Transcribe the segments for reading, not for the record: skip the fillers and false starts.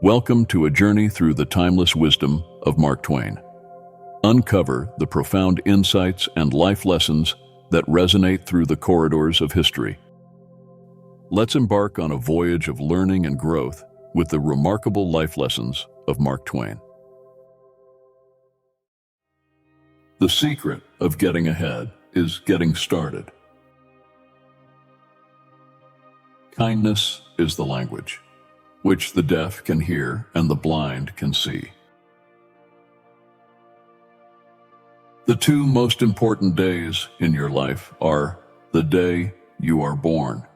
Welcome to a journey through the timeless wisdom of Mark Twain. Uncover the profound insights and life lessons that resonate through the corridors of history. Let's embark on a voyage of learning and growth with the remarkable life lessons of Mark Twain. The secret of getting ahead is getting started. Kindness is the language, which the deaf can hear and the blind can see. The two most important days in your life are the day you are born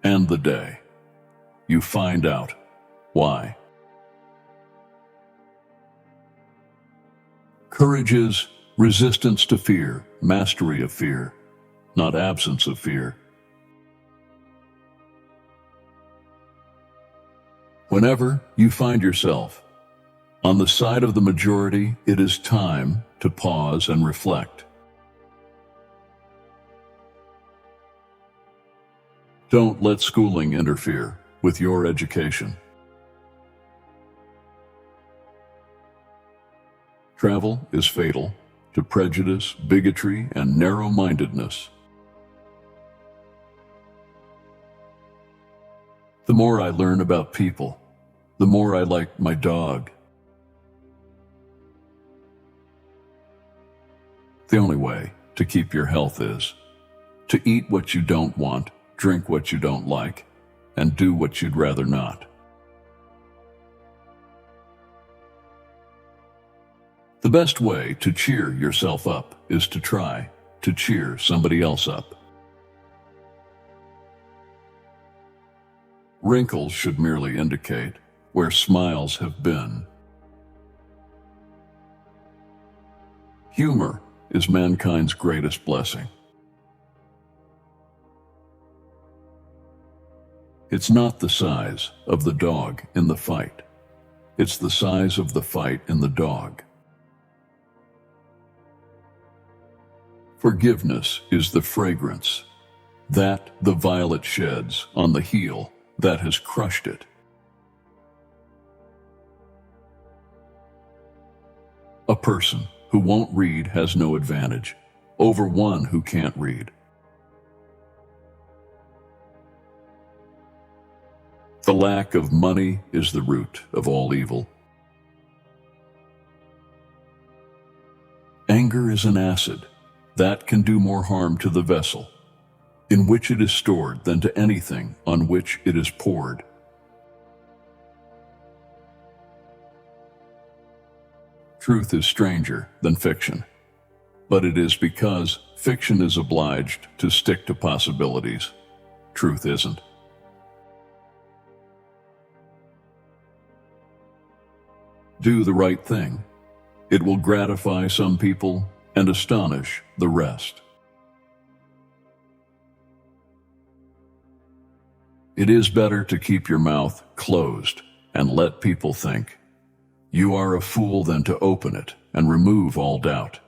and the day you find out why. Courage is resistance to fear, mastery of fear, not absence of fear. Whenever you find yourself on the side of the majority, it is time to pause and reflect. Don't let schooling interfere with your education. Travel is fatal to prejudice, bigotry, and narrow-mindedness. The more I learn about people, the more I like my dog. The only way to keep your health is to eat what you don't want, drink what you don't like, and do what you'd rather not. The best way to cheer yourself up is to try to cheer somebody else up. Wrinkles should merely indicate where smiles have been. Humor is mankind's greatest blessing. It's not the size of the dog in the fight. It's the size of the fight in the dog. Forgiveness is the fragrance that the violet sheds on the heel that has crushed it. A person who won't read has no advantage over one who can't read. The lack of money is the root of all evil. Anger is an acid that can do more harm to the vessel in which it is stored than to anything on which it is poured. Truth is stranger than fiction, but it is because fiction is obliged to stick to possibilities. Truth isn't. Do the right thing. It will gratify some people and astonish the rest. It is better to keep your mouth closed and let people think you are a fool than to open it and remove all doubt.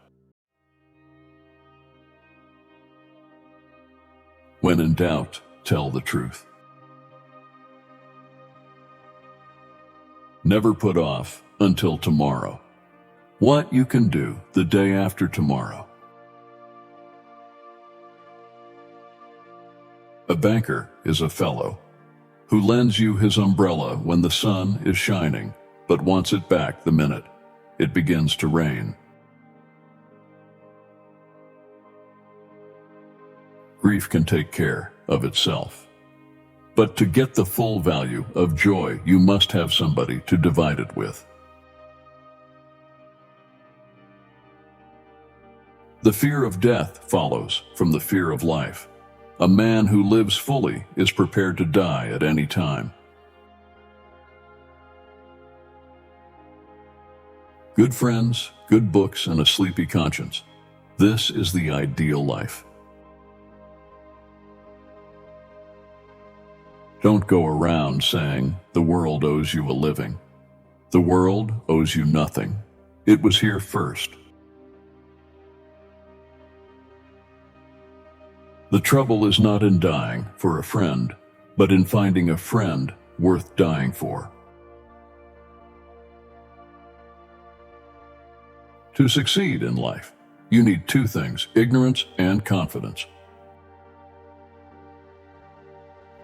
When in doubt, tell the truth. Never put off until tomorrow what you can do the day after tomorrow. A banker is a fellow who lends you his umbrella when the sun is shining, but wants it back the minute it begins to rain. Grief can take care of itself, but to get the full value of joy, you must have somebody to divide it with. The fear of death follows from the fear of life. A man who lives fully is prepared to die at any time. Good friends, good books, and a sleepy conscience. This is the ideal life. Don't go around saying the world owes you a living. The world owes you nothing. It was here first. The trouble is not in dying for a friend, but in finding a friend worth dying for. To succeed in life, you need two things: ignorance and confidence.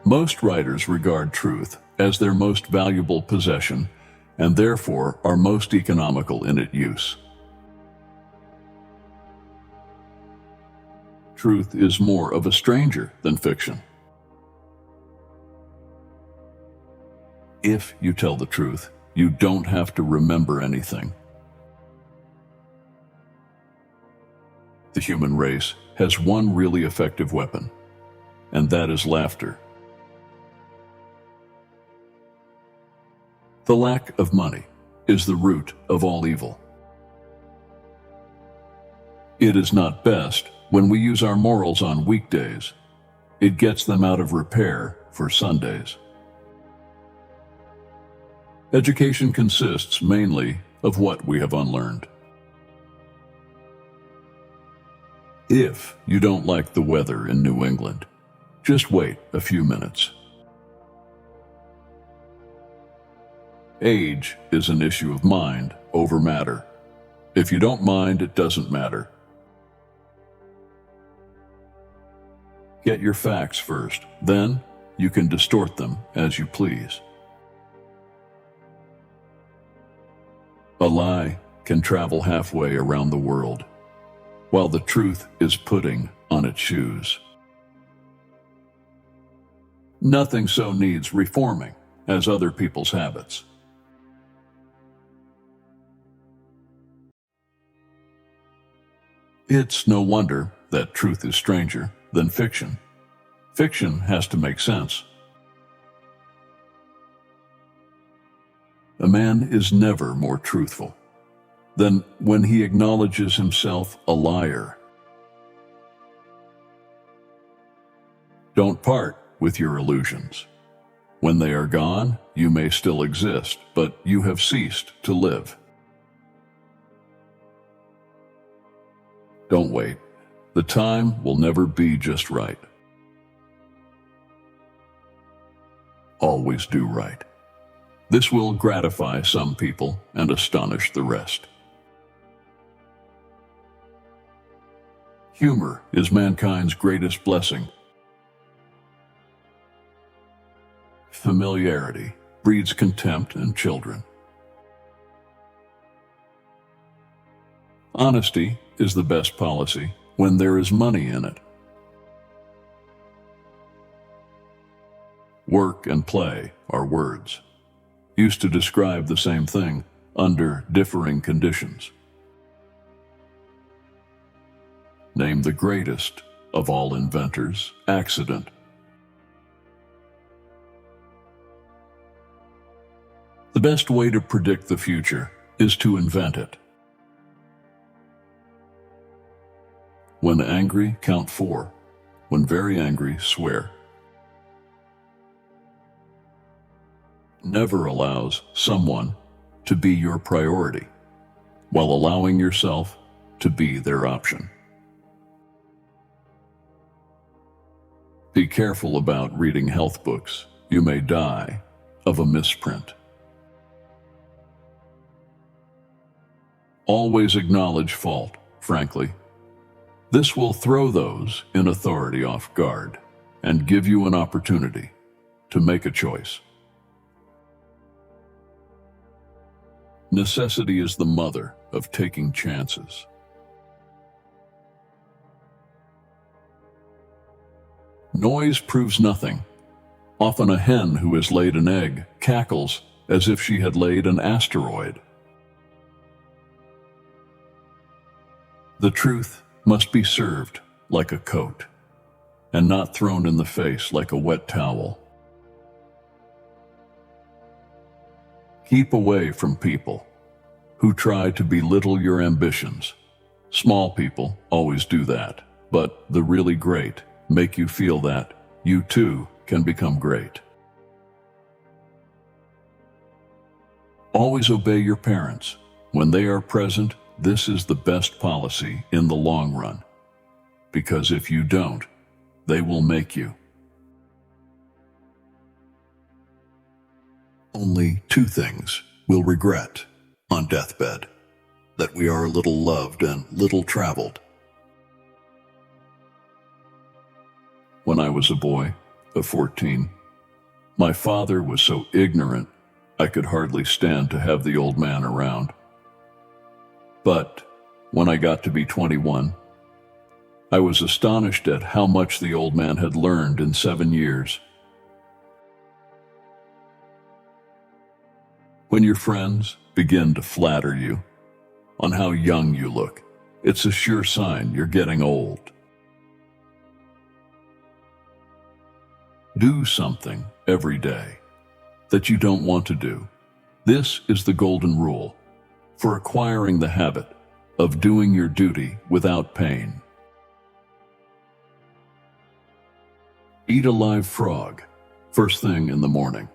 Most writers regard truth as their most valuable possession and therefore are most economical in its use. Truth is more of a stranger than fiction. If you tell the truth, you don't have to remember anything. The human race has one really effective weapon, and that is laughter. The lack of money is the root of all evil. It is not best when we use our morals on weekdays. It gets them out of repair for Sundays. Education consists mainly of what we have unlearned. If you don't like the weather in New England, just wait a few minutes. Age is an issue of mind over matter. If you don't mind, it doesn't matter. Get your facts first, then you can distort them as you please. A lie can travel halfway around the world, while the truth is putting on its shoes. Nothing so needs reforming as other people's habits. It's no wonder that truth is stranger than fiction. Fiction has to make sense. A man is never more truthful than when he acknowledges himself a liar. Don't part with your illusions. When they are gone, you may still exist, but you have ceased to live. Don't wait. The time will never be just right. Always do right. This will gratify some people and astonish the rest. Humor is mankind's greatest blessing. Familiarity breeds contempt in children. Honesty is the best policy when there is money in it. Work and play are words, used to describe the same thing under differing conditions. Name the greatest of all inventors: accident. The best way to predict the future is to invent it. When angry, count 4. When very angry, swear. Never allows someone to be your priority, while allowing yourself to be their option. Be careful about reading health books. You may die of a misprint. Always acknowledge fault, frankly. This will throw those in authority off guard and give you an opportunity to make a choice. Necessity is the mother of taking chances. Noise proves nothing. Often a hen who has laid an egg cackles as if she had laid an asteroid. The truth must be served like a coat, and not thrown in the face like a wet towel. Keep away from people who try to belittle your ambitions. Small people always do that, but the really great make you feel that you too can become great. Always obey your parents. When they are present, this is the best policy in the long run, because if you don't, they will make you. Only 2 things we'll regret on deathbed: that we are little loved and little traveled. When I was a boy of 14, my father was so ignorant I could hardly stand to have the old man around. But when I got to be 21, I was astonished at how much the old man had learned in 7 years. When your friends begin to flatter you on how young you look, it's a sure sign you're getting old. Do something every day that you don't want to do. This is the golden rule for acquiring the habit of doing your duty without pain. Eat a live frog first thing in the morning,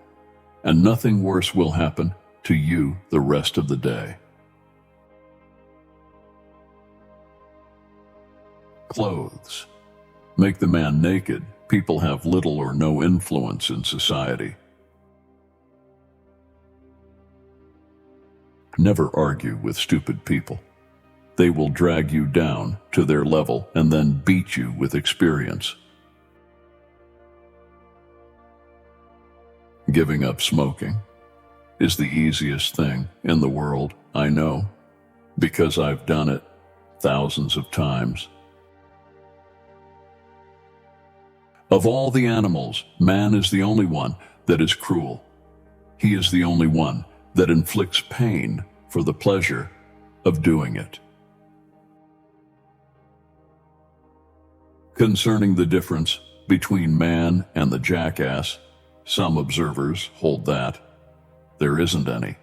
and nothing worse will happen to you the rest of the day. Clothes make the man naked. People have little or no influence in society. Never argue with stupid people. They will drag you down to their level and then beat you with experience. Giving up smoking is the easiest thing in the world, I know, because I've done it thousands of times. Of all the animals, man is the only one that is cruel. He is the only one that inflicts pain for the pleasure of doing it. Concerning the difference between man and the jackass, some observers hold that there isn't any.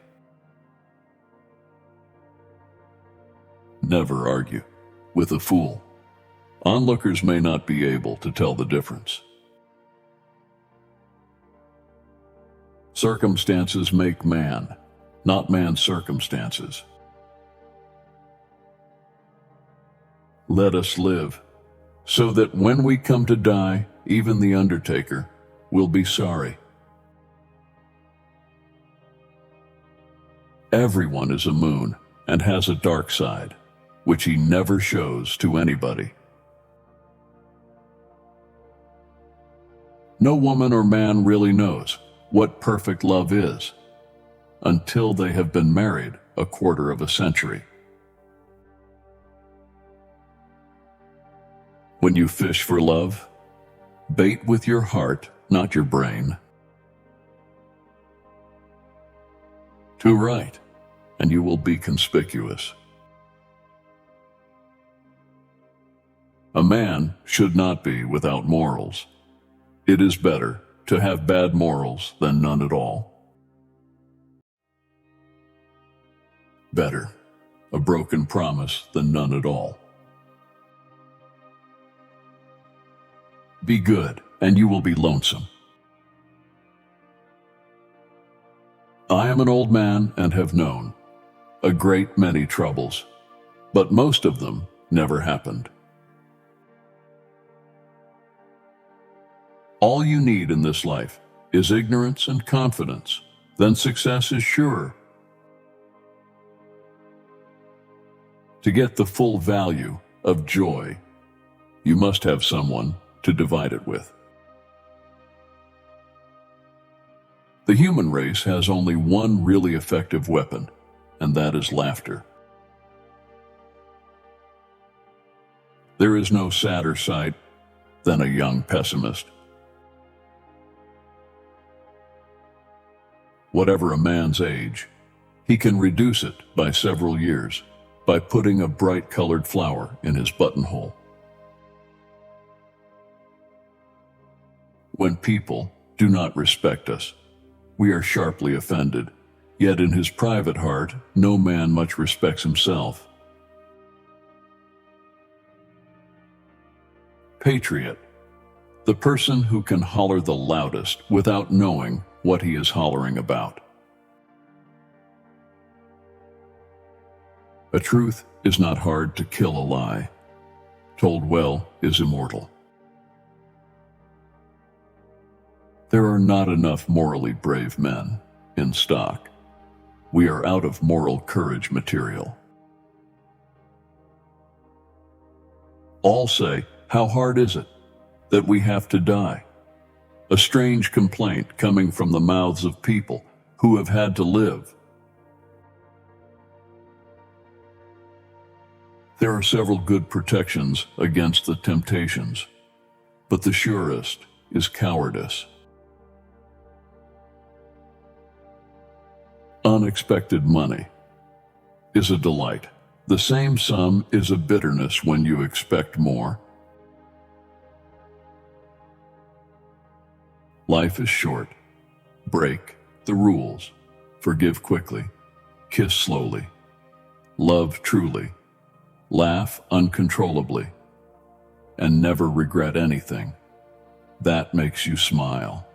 Never argue with a fool. Onlookers may not be able to tell the difference. Circumstances make man, not man's circumstances. Let us live, so that when we come to die, even the undertaker will be sorry. Everyone is a moon and has a dark side, which he never shows to anybody. No woman or man really knows what perfect love is until they have been married a quarter of a century. When you fish for love, bait with your heart, not your brain. To right, and you will be conspicuous. A man should not be without morals. It is better to have bad morals than none at all. Better a broken promise than none at all. Be good, and you will be lonesome. I am an old man and have known a great many troubles, but most of them never happened. All you need in this life is ignorance and confidence, then success is sure. To get the full value of joy, you must have someone to divide it with. The human race has only one really effective weapon, and that is laughter. There is no sadder sight than a young pessimist. Whatever a man's age, he can reduce it by several years by putting a bright-colored flower in his buttonhole. When people do not respect us, we are sharply offended, yet in his private heart, no man much respects himself. Patriot, the person who can holler the loudest without knowing what he is hollering about. A truth is not hard to kill a lie. Told well is immortal. There are not enough morally brave men in stock. We are out of moral courage material. All say, "How hard is it that we have to die?" A strange complaint coming from the mouths of people who have had to live. There are several good protections against the temptations, but the surest is cowardice. Unexpected money is a delight. The same sum is a bitterness when you expect more. Life is short. Break the rules. Forgive quickly. Kiss slowly. Love truly. Laugh uncontrollably. And never regret anything. That makes you smile.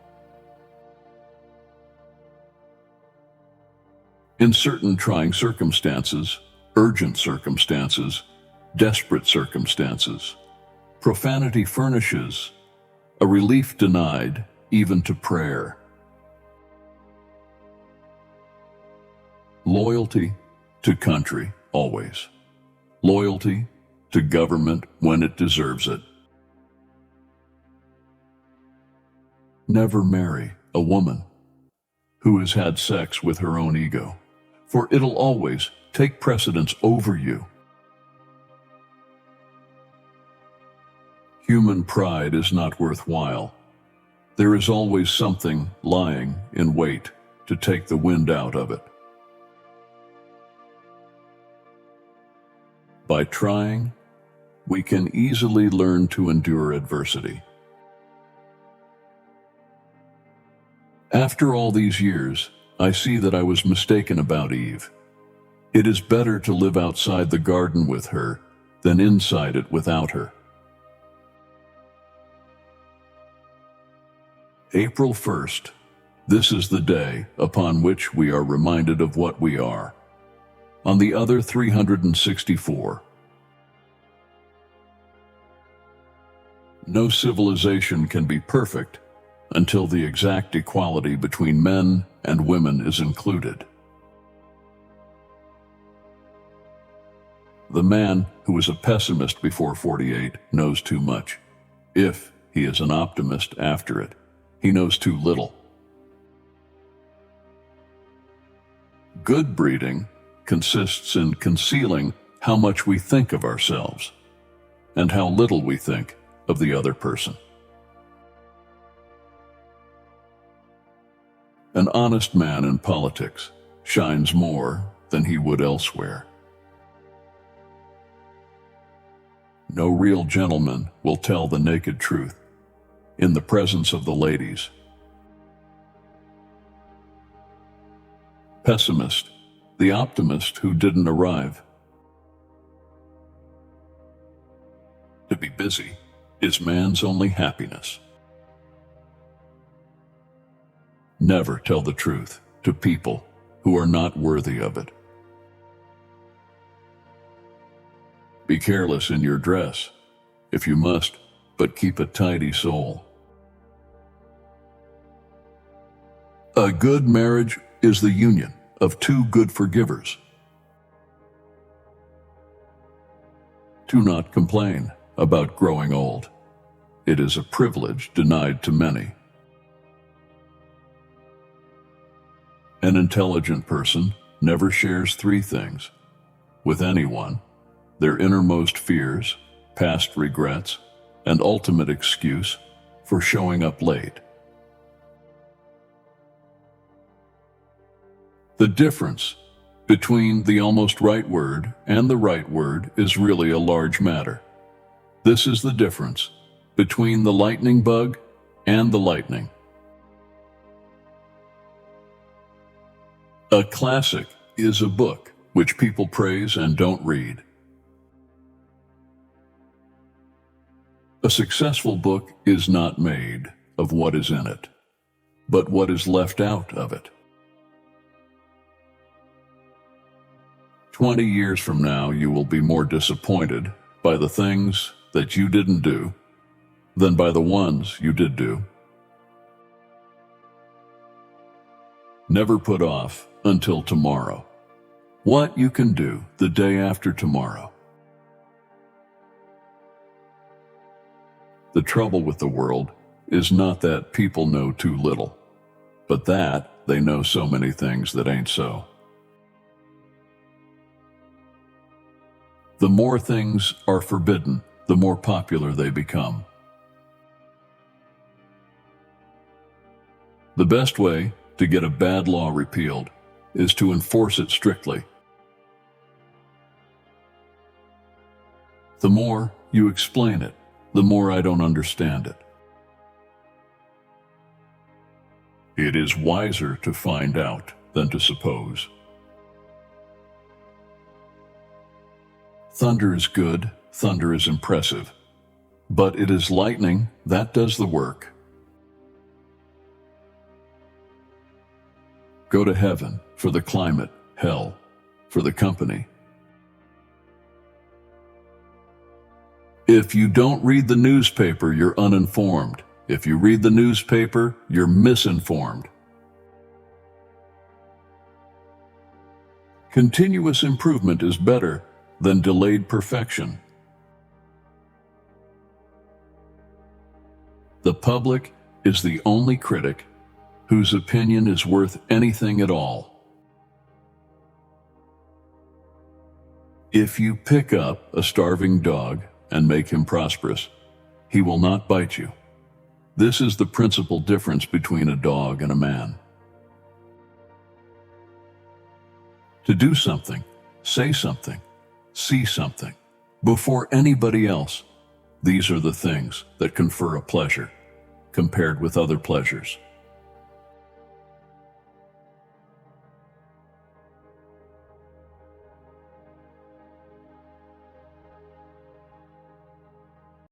In certain trying circumstances, urgent circumstances, desperate circumstances, profanity furnishes a relief denied even to prayer. Loyalty to country, always. Loyalty to government when it deserves it. Never marry a woman who has had sex with her own ego, for it'll always take precedence over you. Human pride is not worthwhile. There is always something lying in wait to take the wind out of it. By trying, we can easily learn to endure adversity. After all these years, I see that I was mistaken about Eve. It is better to live outside the garden with her than inside it without her. April 1st, this is the day upon which we are reminded of what we are. On the other 364, no civilization can be perfect until the exact equality between men and women is included. The man who is a pessimist before 48 knows too much. If he is an optimist after it, he knows too little. Good breeding consists in concealing how much we think of ourselves and how little we think of the other person. An honest man in politics shines more than he would elsewhere. No real gentleman will tell the naked truth in the presence of the ladies. Pessimist, the optimist who didn't arrive. To be busy is man's only happiness. Never tell the truth to people who are not worthy of it. Be careless in your dress, if you must, but keep a tidy soul. A good marriage is the union of two good forgivers. Do not complain about growing old. It is a privilege denied to many. An intelligent person never shares three things with anyone: their innermost fears, past regrets, and ultimate excuse for showing up late. The difference between the almost right word and the right word is really a large matter. This is the difference between the lightning bug and the lightning. A classic is a book which people praise and don't read. A successful book is not made of what is in it, but what is left out of it. 20 years from now, you will be more disappointed by the things that you didn't do than by the ones you did do. Never put off until tomorrow what you can do the day after tomorrow. The trouble with the world is not that people know too little, but that they know so many things that ain't so. The more things are forbidden, the more popular they become. The best way to get a bad law repealed is to enforce it strictly. The more you explain it, the more I don't understand it. It is wiser to find out than to suppose. Thunder is good, thunder is impressive, but it is lightning that does the work. Go to heaven for the climate, hell for the company. If you don't read the newspaper, you're uninformed. If you read the newspaper, you're misinformed. Continuous improvement is better than delayed perfection. The public is the only critic whose opinion is worth anything at all. If you pick up a starving dog and make him prosperous, he will not bite you. This is the principal difference between a dog and a man. To do something, say something, see something, before anybody else, these are the things that confer a pleasure compared with other pleasures.